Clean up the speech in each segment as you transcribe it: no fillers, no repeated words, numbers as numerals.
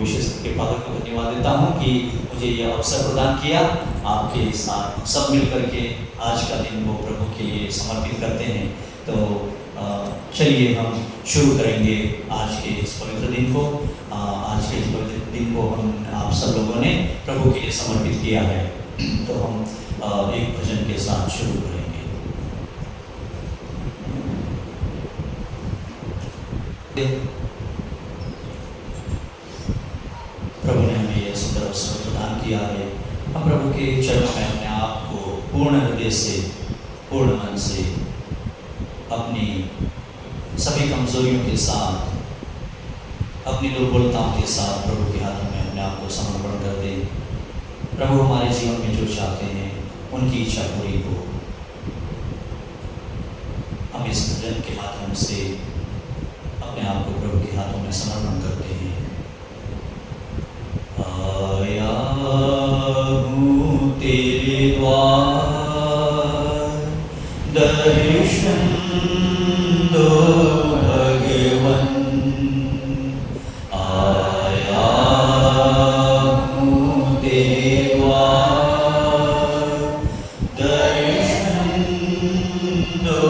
विशेष करके फादर को धन्यवाद देता हूँ कि मुझे यह अवसर प्रदान किया। आपके साथ सब मिल करके आज का दिन वो प्रभु के लिए समर्पित करते हैं। तो चलिए हम शुरू करेंगे आज के इस पवित्र दिन को। आज के इस पवित्र दिन को हम आप सब लोगों ने प्रभु के लिए समर्पित किया है। तो हम एक भजन के साथ शुरू करेंगे। प्रभु ने हमें यह सुंदर अवसर प्रदान किया है। हम प्रभु के चरणों में अपने आप को पूर्ण हृदय से, पूर्ण मन से, अपनी सभी कमजोरियों के साथ, अपनी दुर्बलताओं के साथ प्रभु के हाथों में अपने आप को समर्पण कर दें। प्रभु हमारे जीवन में जो चाहते हैं उनकी इच्छा पूरी हो। हम इस भजन के माध्यम से अपने आप को प्रभु के हाथों में समर्पण करते हैं। आया हूँ तेरे द्वार, दर्शन दो भगवन। आया हूँ तेरे द्वार, दर्शन दो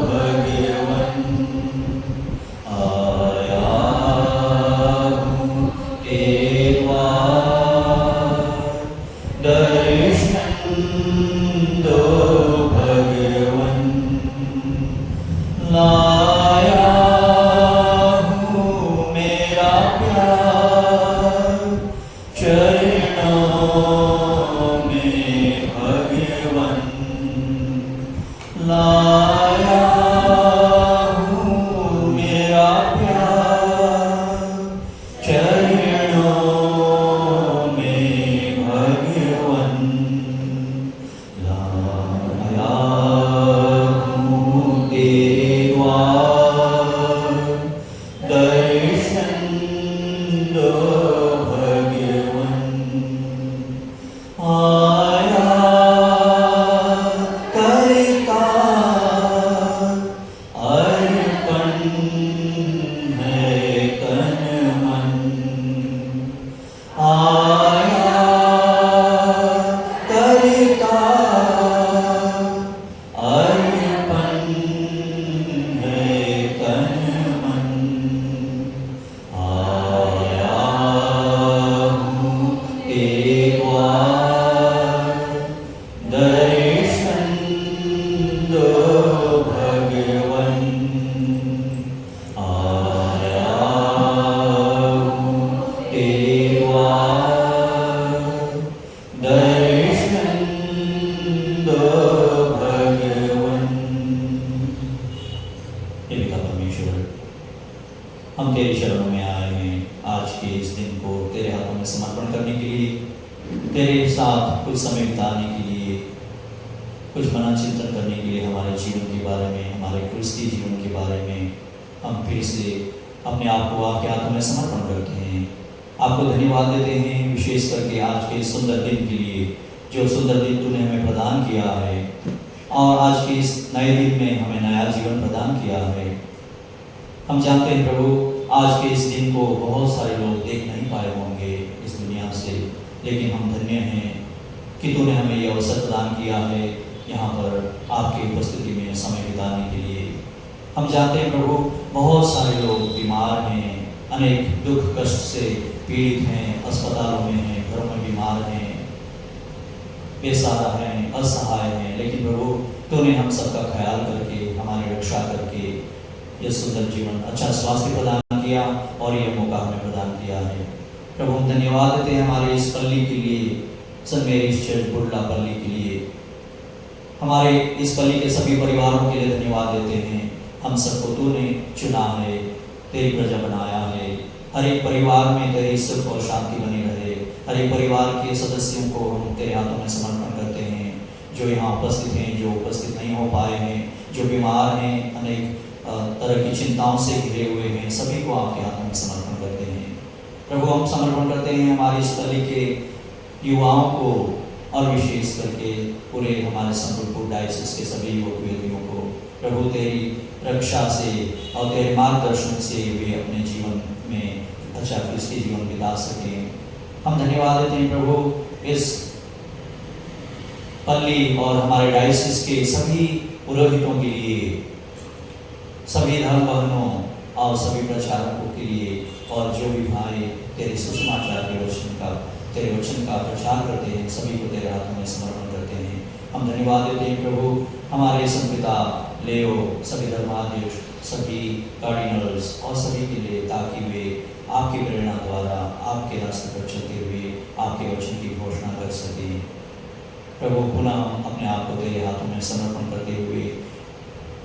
भगवन। आया हूँ तेरे द्वार, दर्शन दो भगवन। लाया हूँ मेरा प्यार चरणों में भगवन। लाया हूँ मेरा प्यार चरणों में भगवन। लाया हूँ तेरे द्वार, दर्शन दो भगवन। आया करता अर्पण है तन मन। आया करता अर्पण है तन मन। आया हूँ तेरे द्वार, दर्शन दो भगवन। आया हूँ तेरे द्वार, दर्शन दो भगवन। हे पिता परमेश्वर, हम तेरे चरणों में आए हैं आज के इस दिन को तेरे हाथों में समर्पण करने के लिए, तेरे साथ कुछ समय बिताने के लिए, कुछ मनन चिंतन करने के लिए, हमारे जीवन के बारे में, हमारे क्रिस्ती जीवन के बारे में हम फिर से अपने आप को आपके हाथों में समर्पण करते हैं। आपको धन्यवाद देते हैं विशेष करके आज के इस सुंदर दिन के लिए, जो सुंदर दिन तूने हमें प्रदान किया है और आज के इस नए दिन में हमें नया जीवन प्रदान किया है। हम जानते हैं प्रभु, आज के इस दिन को बहुत सारे लोग देख नहीं पाए होंगे इस दुनिया से, लेकिन हम धन्य हैं कि तूने हमें यह अवसर प्रदान किया है यहाँ पर आपकी उपस्थिति में समय बिताने के लिए। हम जानते हैं प्रभु, बहुत सारे लोग बीमार हैं, अनेक दुख कष्ट से पीड़ित हैं, अस्पतालों में हैं, घरों में बीमार हैं, बेसहारा हैं, असहाय हैं, लेकिन प्रभु तूने हम सबका ख्याल करके, हमारी रक्षा करके यह सुंदर जीवन, अच्छा स्वास्थ्य प्रदान किया और यह मौका हमें प्रदान किया है। प्रभु हम धन्यवाद देते हैं हमारे इस पल्ली के लिए, सेंट मैरीज चर्च बुर्ला पल्ली के लिए, हमारे इस पल्ली के सभी परिवारों के लिए धन्यवाद देते हैं। हम सबको तूने चुना है, तेरी प्रजा बनाया है। हर एक परिवार में तेरी सुख और शांति बनी रहे। हर एक परिवार के सदस्यों को हम तेरे हाथों में समर्पण करते हैं, जो यहाँ उपस्थित हैं, जो उपस्थित नहीं हो पाए हैं, जो बीमार हैं, अनेक तरह की चिंताओं से घिरे हुए हैं, सभी को आपके हाथों में समर्पण करते हैं। प्रभु हम समर्पण करते हैं हमारे इस पल्ली के युवाओं को और विशेष करके पूरे हमारे संबलपुर डायसिस के सभी युवक युवतियों को। प्रभु तेरी रक्षा से और तेरे मार्गदर्शन से वे अपने जीवन में अच्छा क्रिस्ती जीवन बिता सकें। हम धन्यवाद देते हैं प्रभु इस पल्ली और हमारे डायसिस के सभी पुरोहितों के लिए, सभी धर्म बहनों और सभी प्रचारकों के लिए, और जो भी भाई तेरे सुसमाचार के वचन का, तेरे वचन का प्रचार करते हैं, सभी को तेरे हाथों में समर्पण करते हैं। हम धन्यवाद देते हैं प्रभु हमारे संपिता लेओ, सभी धर्माध्यक्ष, सभी कार्डिनल्स और सभी के लिए, ताकि वे आपकी प्रेरणा द्वारा आपके रास्ते पर चलते हुए आपके वचन की घोषणा कर सकें। प्रभु पुनः अपने आप को तेरे हाथों में समर्पण करते हुए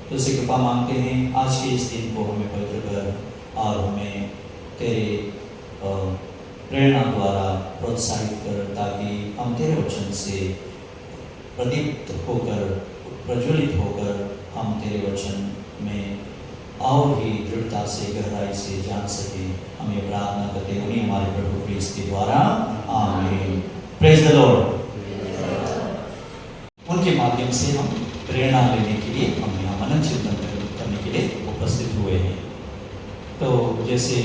तुझसे कृपा मांगते हैं, आज के इस दिन को हमें पवित्र कर और हमें तेरे प्रेरणा द्वारा प्रोत्साहित कर, ताकि हम तेरे वचन से प्रदीप्त होकर, प्रज्वलित होकर हम तेरे वचन में और ही दृढ़ता से, गहराई से जान सके। हम ये प्रार्थना करते हैं उन्हीं हमारे प्रभु क्रिस्त के द्वारा, आमीन। Praise the Lord. उनके माध्यम से हम प्रेरणा लेने के लिए, हम यहाँ मनन चिंतन करने के लिए उपस्थित हुए हैं। तो जैसे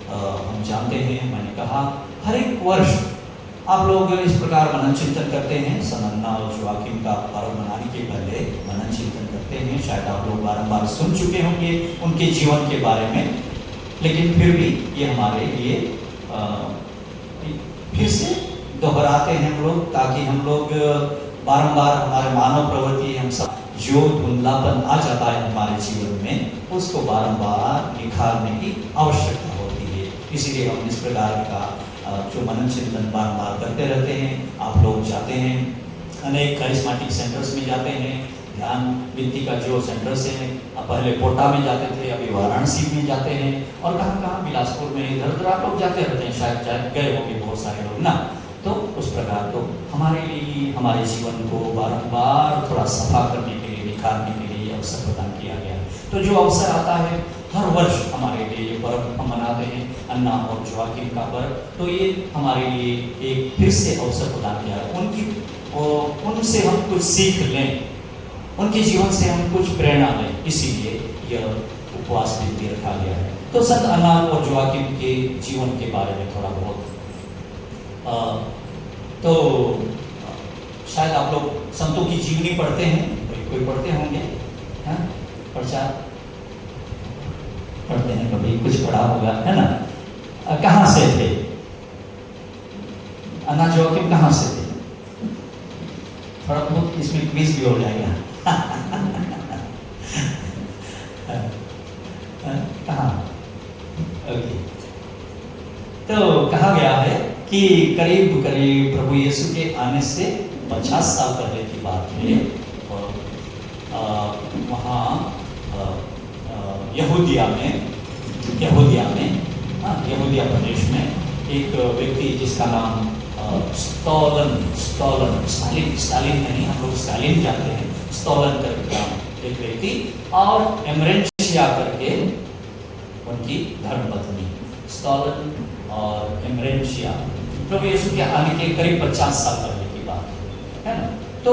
हम जानते हैं, मैंने कहा हर एक वर्ष आप लोग इस प्रकार मनन चिंतन करते हैं। सन अन्ना और जोआकिम का पर्व मनाने के पहले मनन चिंतन करते हैं। शायद आप लोग बारंबार सुन चुके होंगे उनके जीवन के बारे में, लेकिन फिर भी ये हमारे लिए फिर से दोहराते हैं हम लोग, ताकि हम लोग बारंबार हमारे मानव प्रवृत्ति, हम सब जो धुंधलापन आ जाता है हमारे जीवन में, उसको बारंबार निखारने की आवश्यकता होती है। इसीलिए हम इस प्रकार का जो मनन चिंतन बारंबार करते रहते हैं। आप लोग जाते हैं, अनेक करिश्माटिक सेंटर्स में जाते हैं, ध्यान वित्ती का जो सेंटर्स हैं, पहले कोटा में जाते थे, अभी वाराणसी में जाते हैं, और कहाँ कहाँ बिलासपुर में, इधर उधर आप लोग जाते रहते हैं, शायद गए होंगे बहुत सारे लोग ना। तो उस प्रकार तो हमारे लिए, हमारे जीवन को बारंबार थोड़ा सफा करने के लिए, निखारने के लिए अवसर प्रदान किया गया है। तो जो अवसर आता है हर वर्ष हमारे लिए, ये पर्व हम मनाते हैं, अन्ना और जोआकिम का पर्व, तो ये हमारे लिए एक फिर से अवसर प्रदान किया है। उनसे हम कुछ सीख लें, उनके जीवन से हम कुछ प्रेरणा लें, इसीलिए यह उपवास भी रखा गया है। तो संत अन्ना और जोआकिम के जीवन के बारे में थोड़ा बहुत तो शायद आप लोग संतों की जीवनी पढ़ते हैं, कोई पढ़ते होंगे, प्रचार पढ़ते हैं, कभी कुछ पढ़ा होगा, है ना। कहाँ से थे अन्ना जोआकिम, कहाँ से थे? थोड़ा बहुत इसमें क्विज भी हो जाएगा। कहाँ? ओके, तो कहा गया है कि करीब करीब प्रभु यीशु के आने से 50 साल पहले की बात है, और वहाँ यहूदिया प्रदेश में एक व्यक्ति जिसका नाम स्टालिन नहीं, हम लोग स्टालिन जानते हैं, स्टॉलन करके एक व्यक्ति, और एमरेंशिया करके उनकी धर्मपत्नी, स्टॉलन और एमरेंशिया, प्रभु यीशु के आने के करीब 50 साल पहले की बात है ना। तो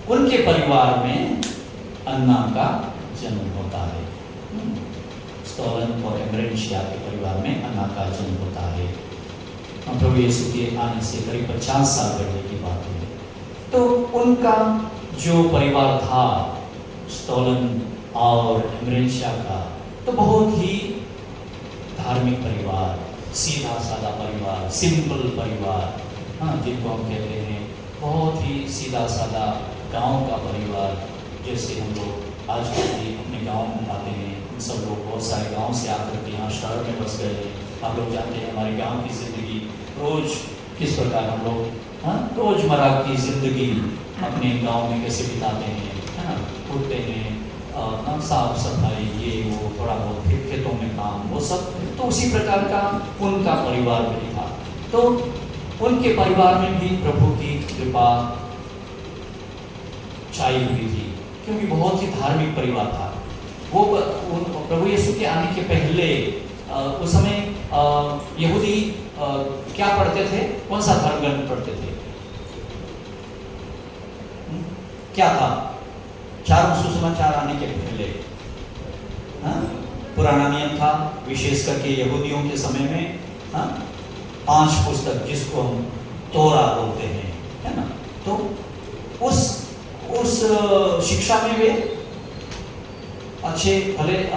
उनके परिवार में अन्ना का जन्म होता है। स्टॉलन और एमरेंशिया के परिवार में अन्ना का जन्म होता है। प्रभु यीशु के आने से करीब 50 साल पहले की बात है। तो उनका जो परिवार था, स्टॉलन और एमरेंशिया का, तो बहुत ही धार्मिक परिवार, सीधा साधा परिवार, सिंपल परिवार, जिनको हम कहते हैं बहुत ही सीधा साधा गांव का परिवार। जैसे हम लोग आज भी अपने गांव में आते हैं, सब लोग बहुत सारे गांव से आकर के यहाँ शहर में बस गए हैं। आप लोग जानते हैं हमारे गांव की ज़िंदगी रोज़ किस प्रकार हम लोग रोज़मर्रा की ज़िंदगी अपने गांव में कैसे बिताते हैं, है ना। उठते हैं, साफ सफाई, ये वो, थोड़ा बहुत खेतों में काम, वो सब। तो उसी प्रकार का उनका परिवार भी था। तो उनके परिवार में भी प्रभु की कृपा छाई हुई थी, क्योंकि बहुत ही धार्मिक परिवार था। वो प्रभु यीशु के आने के पहले उस समय यहूदी क्या पढ़ते थे, कौन सा धर्म ग्रंथ पढ़ते थे? क्या था? चारों सुसमाचार आने के पहले पुराना नियम था, विशेष करके यहूदियों के समय में, हाँ, 5 पुस्तक जिसको हम तोरा बोलते हैं, है ना। तो उस शिक्षा में वे अच्छे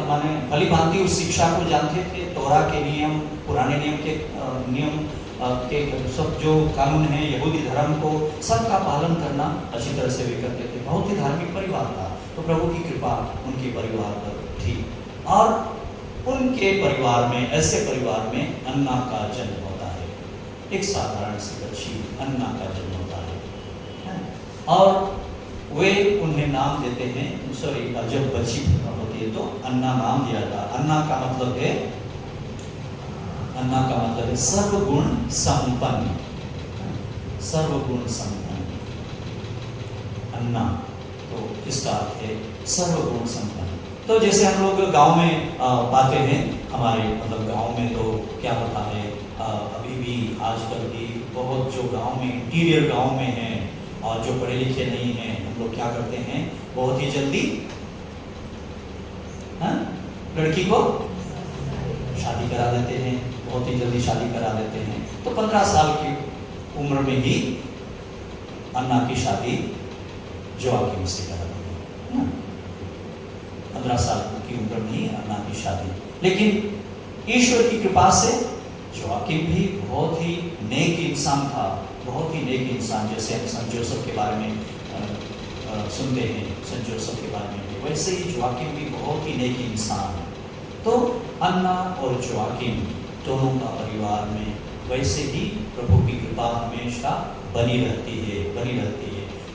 माने भली भांति उस शिक्षा को जानते थे। तोरा के नियम, पुराने नियम के सब जो कानून है यहूदी धर्म को सबका पालन करना अच्छी तरह से वे करते थे। बहुत ही धार्मिक परिवार था। तो प्रभु की कृपा उनके परिवार पर थी और उनके परिवार में, ऐसे परिवार में अन्ना का जन्म होता है। एक साधारण सी बच्ची अन्ना का जन्म होता है और वे उन्हें नाम देते हैं, सॉरी, जब बच्ची होती है तो अन्ना नाम दिया था। अन्ना का मतलब है सर्वगुण संपन्न, सर्वगुण संपन्न। अन्ना तो इसका अर्थ है सर्वगुण संपन्न। तो जैसे हम लोग गांव में पाते हैं, हमारे मतलब गांव में तो क्या होता है, अभी भी आजकल भी बहुत जो गांव में इंटीरियर गांव में हैं और जो पढ़े लिखे नहीं हैं, हम लोग क्या करते हैं, बहुत ही जल्दी लड़की को शादी करा देते हैं, बहुत ही जल्दी शादी करा देते हैं। तो 15 साल की उम्र में ही अन्ना की शादी जोआकिम से करा देते हैं। 15 साल की उम्र में ही अन्ना की शादी। लेकिन ईश्वर की कृपा से जोआकिम भी बहुत ही नेक इंसान था, बहुत ही नेक इंसान। जैसे हम संत जोसेफ के बारे में सुनते हैं, संत जोसेफ के बारे में, वैसे ही जोआकिम भी बहुत ही नेक इंसान। तो अन्ना और जोआकिम दोनों का परिवार में वैसे ही प्रभु की कृपा हमेशा बनी रहती है।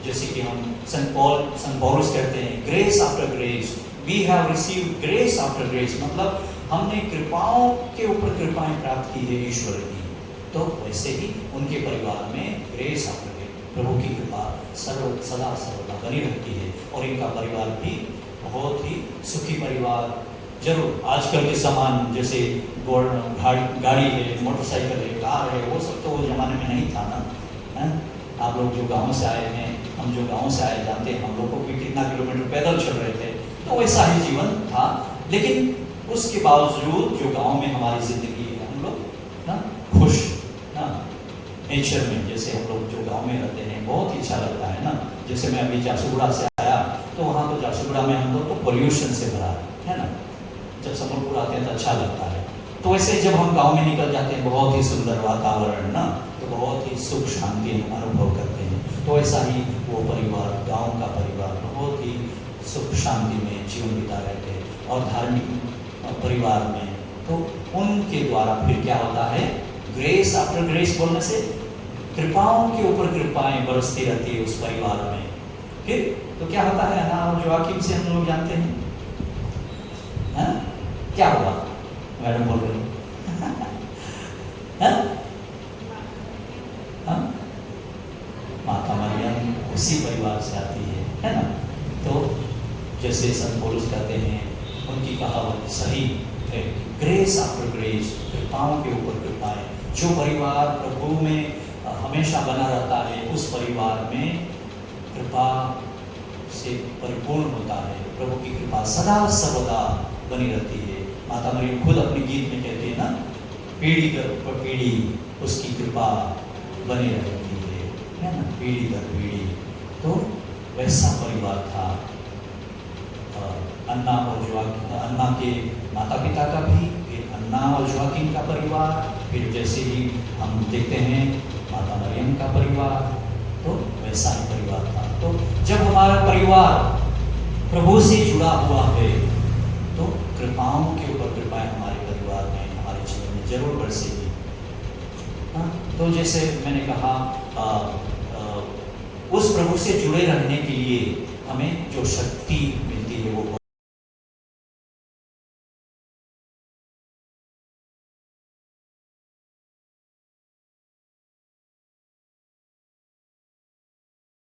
जैसे कि हम संत पौलुस कहते हैं, grace after grace, we have received grace after grace, मतलब हमने कृपाओं के ऊपर कृपाएं प्राप्त की है ईश्वर की। तो वैसे ही उनके परिवार में ग्रेस आफ्टर ग्रेस, प्रभु की कृपा सदा सर्वदा बनी रहती है और इनका परिवार भी बहुत ही सुखी परिवार। जरूर आजकल के सामान जैसे गाड़ी है, मोटरसाइकिल है, कार है, वो सब तो वो जमाने में नहीं था ना, है? आप लोग जो गांव से आए हैं, हम जो गांव से आए जानते हैं, हम लोग को भी कितना किलोमीटर पैदल चल रहे थे, तो वैसा ही जीवन था। लेकिन उसके बावजूद जो गांव में हमारी जिंदगी है, हम लोग ना खुश ना नेचर में, जैसे हम लोग जो गांव में रहते हैं बहुत ही अच्छा लगता है ना। जैसे मैं अभी झारसुगुड़ा से आया तो वहाँ तो झारसुगुड़ा में हम लोग तो पोल्यूशन से भरा है ना, जब समरपुर आते हैं तो अच्छा लगता है। तो वैसे जब हम गांव में निकल जाते हैं, बहुत ही सुंदर वातावरण ना, तो बहुत ही सुख शांति अनुभव करते हैं। तो ऐसा ही वो परिवार, गांव का परिवार बहुत ही सुख शांति में जीवन बिता रहे थे और धार्मिक परिवार में। तो उनके द्वारा फिर क्या होता है, ग्रेस आफ्टर ग्रेस बोलने से कृपाओं के ऊपर कृपाएं बरसती रहती है उस परिवार में। फिर तो क्या होता है ना, जोआकिम से हम लोग जानते हैं क्या हुआ, मैडम बोल रही माता मरियम उसी परिवार से आती है ना। तो जैसे संत पौलुस कहते हैं, उनकी कहावत सही है, ग्रेस आफ्टर ग्रेस, कृपाओं के ऊपर कृपाएं। जो परिवार प्रभु में हमेशा बना रहता है, उस परिवार में कृपा से परिपूर्ण होता है। प्रभु की कृपा सदा सर्वदा बनी रहती है। माता मरियम खुद अपने गीत में कहती है ना, पीढ़ी दर पीढ़ी उसकी कृपा बनी रहती है ना, पीढ़ी दर पीढ़ी। तो वैसा परिवार था अन्ना और जोआकिम, अन्ना के माता पिता का भी, फिर अन्ना और जोआकिम का परिवार, फिर जैसे ही हम देखते हैं माता मरियम का परिवार, तो वैसा ही परिवार था। तो जब हमारा परिवार प्रभु से जुड़ा हुआ है, तो कृपाओं के ऊपर कृपाएं हमारे परिवार में, हमारे जीवन में जरूर बरसेगी। तो जैसे मैंने कहा, उस प्रभु से जुड़े रहने के लिए हमें जो शक्ति मिलती है वो